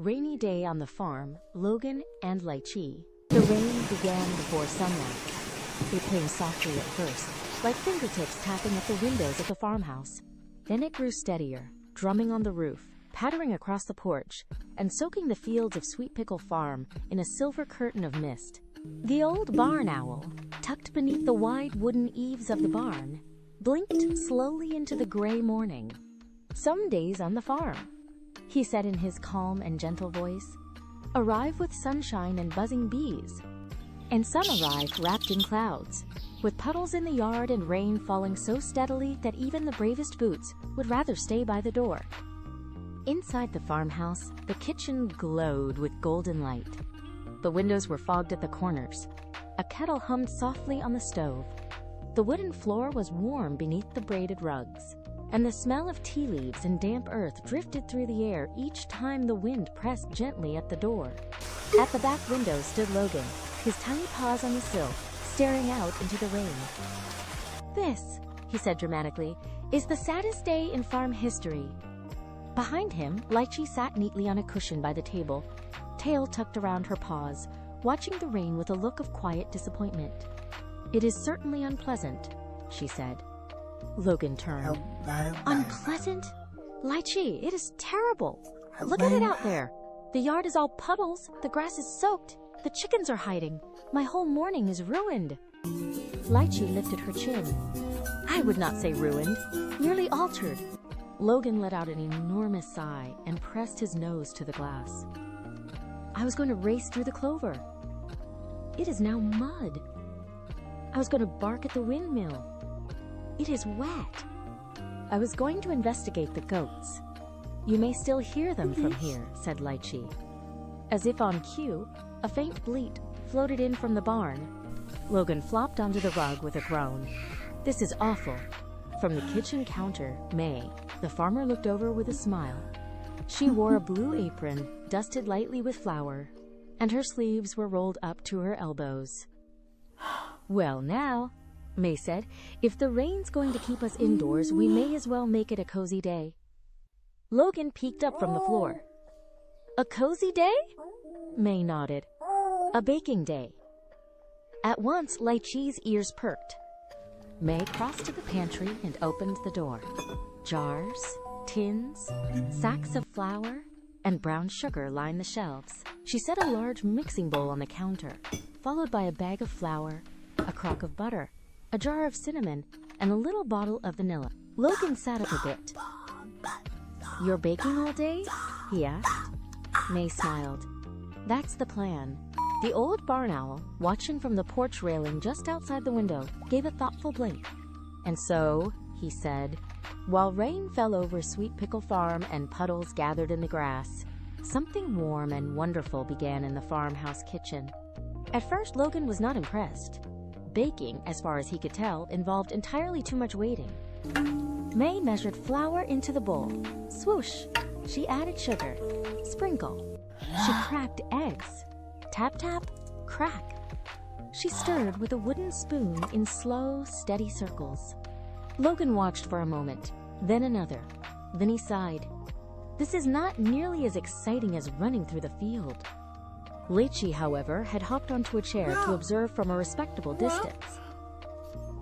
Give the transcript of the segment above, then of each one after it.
Rainy day on the farm, Logan and Lychee. The rain began before sunrise. It came softly at first, like fingertips tapping at the windows of the farmhouse. Then it grew steadier, drumming on the roof, pattering across the porch, and soaking the fields of Sweet Pickle Farm in a silver curtain of mist. The old barn owl, tucked beneath the wide wooden eaves of the barn, blinked slowly into the gray morning. "Some days on the farm," he said in his calm and gentle voice, "arrive with sunshine and buzzing bees. And some arrive wrapped in clouds, with puddles in the yard and rain falling so steadily that even the bravest boots would rather stay by the door." Inside the farmhouse, the kitchen glowed with golden light. The windows were fogged at the corners. A kettle hummed softly on the stove. The wooden floor was warm beneath the braided rugs, and the smell of tea leaves and damp earth drifted through the air each time the wind pressed gently at the door. At the back window stood Logan, his tiny paws on the sill, staring out into the rain. "This," he said dramatically, "is the saddest day in farm history." Behind him, Lychee sat neatly on a cushion by the table, tail tucked around her paws, watching the rain with a look of quiet disappointment. "It is certainly unpleasant," she said. Logan turned. "Unpleasant? Lychee, it is terrible. Look at it out there. The yard is all puddles, the grass is soaked, the chickens are hiding. My whole morning is ruined." Lychee lifted her chin. "I would not say ruined, merely altered." Logan let out an enormous sigh and pressed his nose to the glass. "I was going to race through the clover. It is now mud. I was going to bark at the windmill. It is wet. I was going to investigate the goats. You may still hear them from here," said Lychee. As if on cue, a faint bleat floated in from the barn. Logan flopped onto the rug with a groan. "This is awful." From the kitchen counter, May, the farmer, looked over with a smile. She wore a blue apron, dusted lightly with flour, and her sleeves were rolled up to her elbows. "Well now," May said, "if the rain's going to keep us indoors, we may as well make it a cozy day." Logan peeked up from the floor. "A cozy day?" May nodded. "A baking day." At once, Lychee's ears perked. May crossed to the pantry and opened the door. Jars, tins, sacks of flour, and brown sugar lined the shelves. She set a large mixing bowl on the counter, followed by a bag of flour, a crock of butter, a jar of cinnamon, and a little bottle of vanilla. Logan sat up a bit. "You're baking all day?" he asked. May smiled. "That's the plan." The old barn owl, watching from the porch railing just outside the window, gave a thoughtful blink. "And so," he said, while rain fell over Sweet Pickle Farm and puddles gathered in the grass, something warm and wonderful began in the farmhouse kitchen. At first, Logan was not impressed. Baking, as far as he could tell, involved entirely too much waiting. May measured flour into the bowl. Swoosh! She added sugar. Sprinkle. She cracked eggs. Tap, tap, crack. She stirred with a wooden spoon in slow, steady circles. Logan watched for a moment, then another. Then he sighed. "This is not nearly as exciting as running through the field." Lychee, however, had hopped onto a chair to observe from a respectable distance.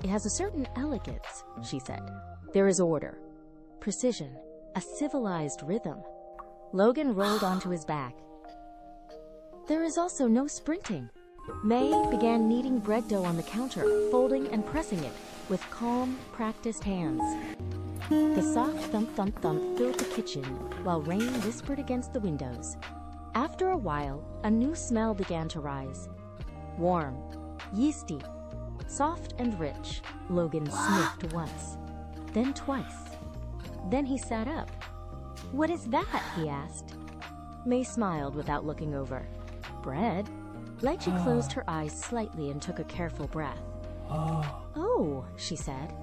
"It has a certain elegance," she said. "There is order, precision, a civilized rhythm." Logan rolled onto his back. "There is also no sprinting." May began kneading bread dough on the counter, folding and pressing it with calm, practiced hands. The soft thump-thump-thump filled the kitchen, while rain whispered against the windows. After a while, a new smell began to rise. Warm, yeasty, soft and rich. Logan sniffed once, then twice. Then he sat up. "What is that?" he asked. May smiled without looking over. "Bread." Lychee closed her eyes slightly and took a careful breath. "Oh," she said,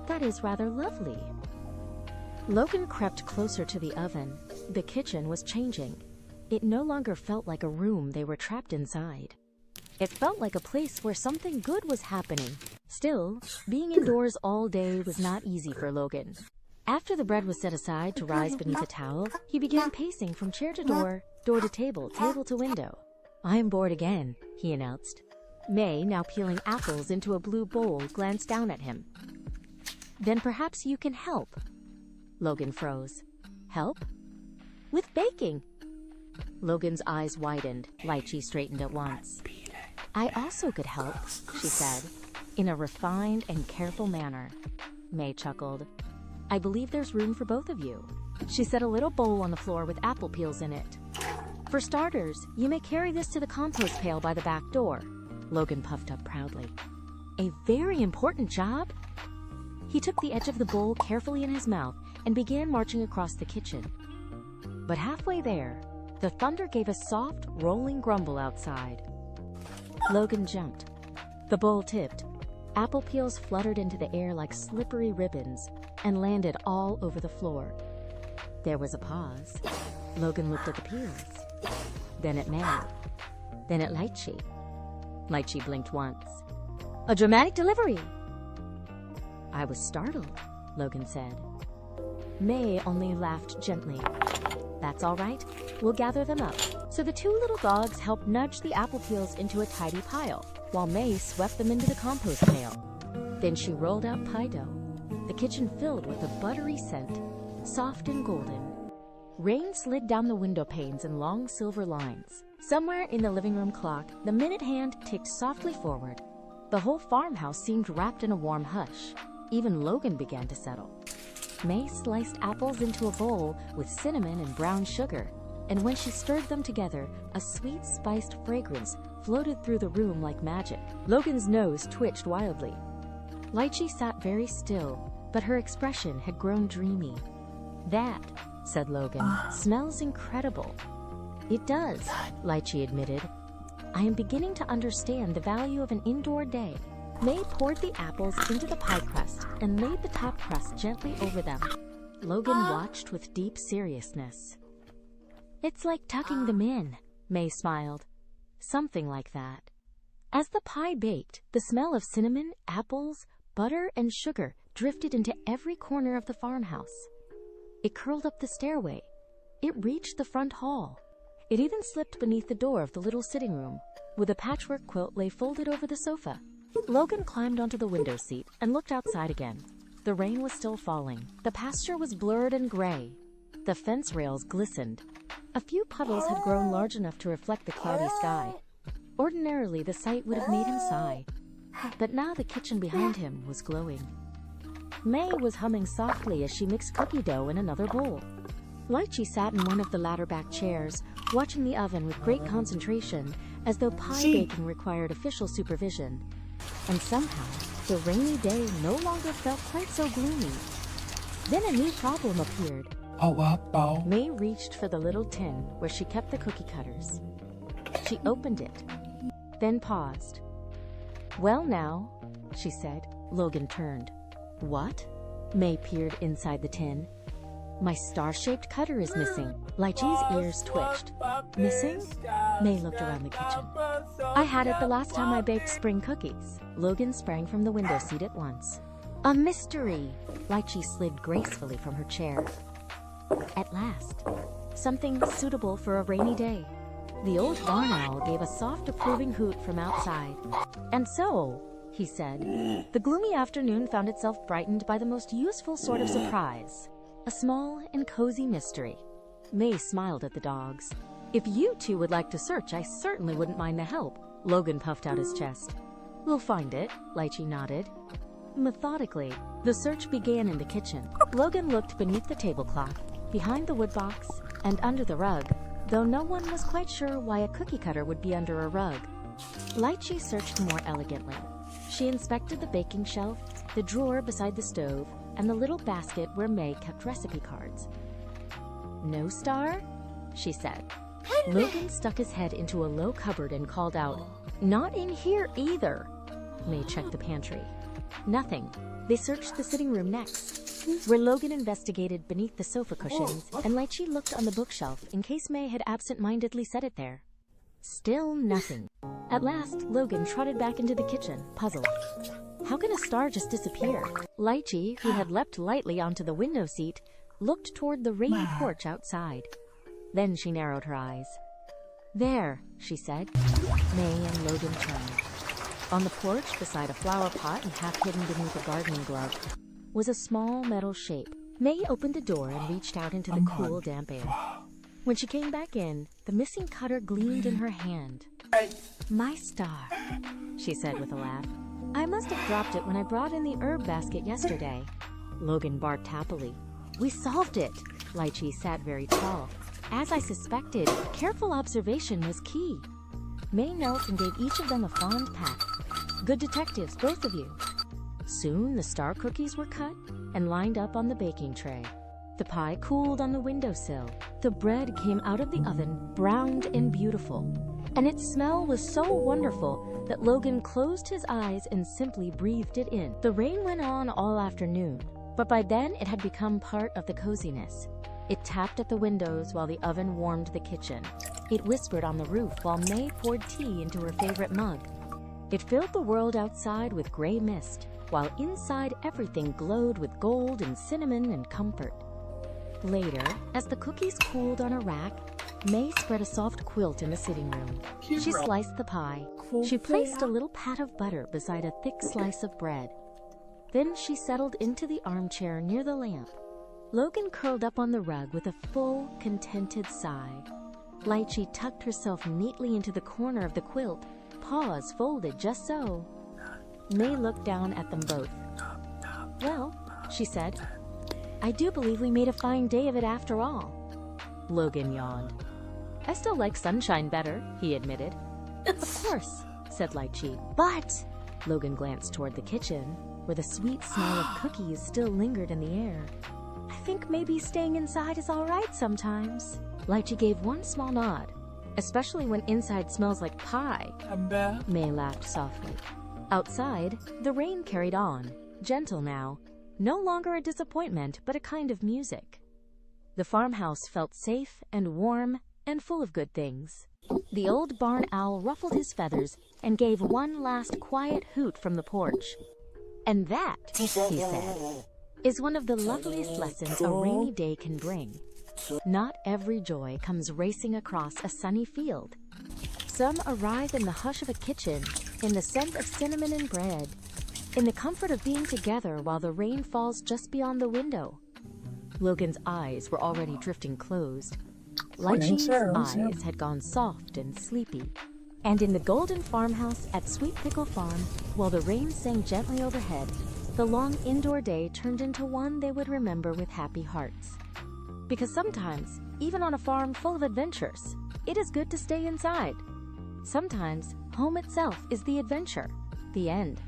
"that is rather lovely." Logan crept closer to the oven. The kitchen was changing. It no longer felt like a room they were trapped inside. It felt like a place where something good was happening. Still, being indoors all day was not easy for Logan. After the bread was set aside to rise beneath a towel, he began pacing from chair to door, door to table, table to window. "I am bored again," he announced. May, now peeling apples into a blue bowl, glanced down at him. "Then perhaps you can help." Logan froze. "Help? With baking?" Logan's eyes widened. Lychee straightened at once. "I also could help," she said, in a refined and careful manner. May chuckled. "I believe there's room for both of you." She set a little bowl on the floor with apple peels in it. "For starters, you may carry this to the compost pail by the back door." Logan puffed up proudly. "A very important job?" He took the edge of the bowl carefully in his mouth and began marching across the kitchen. But halfway there, the thunder gave a soft, rolling grumble outside. Logan jumped. The bowl tipped. Apple peels fluttered into the air like slippery ribbons and landed all over the floor. There was a pause. Logan looked at the peels, then at May, then at Lychee. Lychee blinked once. "A dramatic delivery!" "I was startled," Logan said. May only laughed gently. "That's all right. We'll gather them up." So the two little dogs helped nudge the apple peels into a tidy pile, while May swept them into the compost pail. Then she rolled out pie dough, the kitchen filled with a buttery scent, soft and golden. Rain slid down the window panes in long silver lines. Somewhere in the living room clock, the minute hand ticked softly forward. The whole farmhouse seemed wrapped in a warm hush. Even Logan began to settle. May sliced apples into a bowl with cinnamon and brown sugar, and when she stirred them together, a sweet, spiced fragrance floated through the room like magic. Logan's nose twitched wildly. Lychee sat very still, but her expression had grown dreamy. "That," said Logan, "smells incredible." "It does," Lychee admitted. "I am beginning to understand the value of an indoor day." May poured the apples into the pie crust and laid the top crust gently over them. Logan watched with deep seriousness. "It's like tucking them in," May smiled. "Something like that." As the pie baked, the smell of cinnamon, apples, butter, and sugar drifted into every corner of the farmhouse. It curled up the stairway. It reached the front hall. It even slipped beneath the door of the little sitting room, where the patchwork quilt lay folded over the sofa. Logan climbed onto the window seat and looked outside again. The rain was still falling. The pasture was blurred and gray. The fence rails glistened. A few puddles had grown large enough to reflect the cloudy sky. Ordinarily, the sight would have made him sigh. But now the kitchen behind him was glowing. May was humming softly as she mixed cookie dough in another bowl. Lychee sat in one of the ladder-back chairs, watching the oven with great concentration, as though pie baking required official supervision. And somehow, the rainy day no longer felt quite so gloomy. Then a new problem appeared. May reached for the little tin where she kept the cookie cutters. She opened it, then paused. "Well now," she said. Logan turned. "What?" May peered inside the tin. "My star-shaped cutter is missing." Lychee's ears twitched. "Missing?" May looked around the kitchen. "I had it the last time I baked spring cookies." Logan sprang from the window seat at once. "A mystery!" Lychee slid gracefully from her chair. "At last, something suitable for a rainy day." The old barn owl gave a soft approving hoot from outside. "And so," he said, "the gloomy afternoon found itself brightened by the most useful sort of surprise. A small and cozy mystery." May smiled at the dogs. "If you two would like to search, I certainly wouldn't mind the help." Logan puffed out his chest. "We'll find it," Lychee nodded. Methodically, the search began in the kitchen. Logan looked beneath the tablecloth, behind the woodbox, and under the rug, though no one was quite sure why a cookie cutter would be under a rug. Lychee searched more elegantly. She inspected the baking shelf, the drawer beside the stove, and the little basket where May kept recipe cards. "No star?" she said. Logan stuck his head into a low cupboard and called out, "Not in here either." May checked the pantry. Nothing. They searched the sitting room next, where Logan investigated beneath the sofa cushions, and Lychee looked on the bookshelf in case May had absent-mindedly set it there. Still nothing. At last, Logan trotted back into the kitchen, puzzled. How can a star just disappear? Lychee, who had leapt lightly onto the window seat, looked toward the rainy porch outside. Then she narrowed her eyes. "There," she said. May and Logan turned. On the porch, beside a flower pot and half hidden beneath a gardening glove, was a small metal shape. May opened the door and reached out into the cool, damp air. When she came back in, the missing cutter gleamed in her hand. "My star," she said with a laugh. "I must have dropped it when I brought in the herb basket yesterday." Logan barked happily. "We solved it!" Lychee sat very tall. "As I suspected, careful observation was key." May knelt and gave each of them a fond pat. "Good detectives, both of you." Soon the star cookies were cut and lined up on the baking tray. The pie cooled on the windowsill. The bread came out of the oven, browned and beautiful. And its smell was so wonderful that Logan closed his eyes and simply breathed it in. The rain went on all afternoon, but by then it had become part of the coziness. It tapped at the windows while the oven warmed the kitchen. It whispered on the roof while May poured tea into her favorite mug. It filled the world outside with gray mist, while inside everything glowed with gold and cinnamon and comfort. Later, as the cookies cooled on a rack, May spread a soft quilt in the sitting room. She sliced the pie. She placed a little pat of butter beside a thick slice of bread. Then she settled into the armchair near the lamp. Logan curled up on the rug with a full, contented sigh. Lychee tucked herself neatly into the corner of the quilt, paws folded just so. May looked down at them both. "Well," she said, "I do believe we made a fine day of it after all." Logan yawned. "I still like sunshine better," he admitted. "Of course," said Lychee. "But—" Logan glanced toward the kitchen, where the sweet smell of cookies still lingered in the air. "I think maybe staying inside is all right sometimes." Lychee gave one small nod. "Especially when inside smells like pie." May laughed softly. Outside, the rain carried on, gentle now, no longer a disappointment but a kind of music. The farmhouse felt safe and warm and full of good things. The old barn owl ruffled his feathers and gave one last quiet hoot from the porch. "And that," he said, "is one of the loveliest lessons a rainy day can bring. Not every joy comes racing across a sunny field. Some arrive in the hush of a kitchen, in the scent of cinnamon and bread, in the comfort of being together while the rain falls just beyond the window." Logan's eyes were already drifting closed. Lychee's eyes had gone soft and sleepy. And in the golden farmhouse at Sweet Pickle Farm, while the rain sang gently overhead, the long indoor day turned into one they would remember with happy hearts. Because sometimes, even on a farm full of adventures, it is good to stay inside. Sometimes, home itself is the adventure. The end.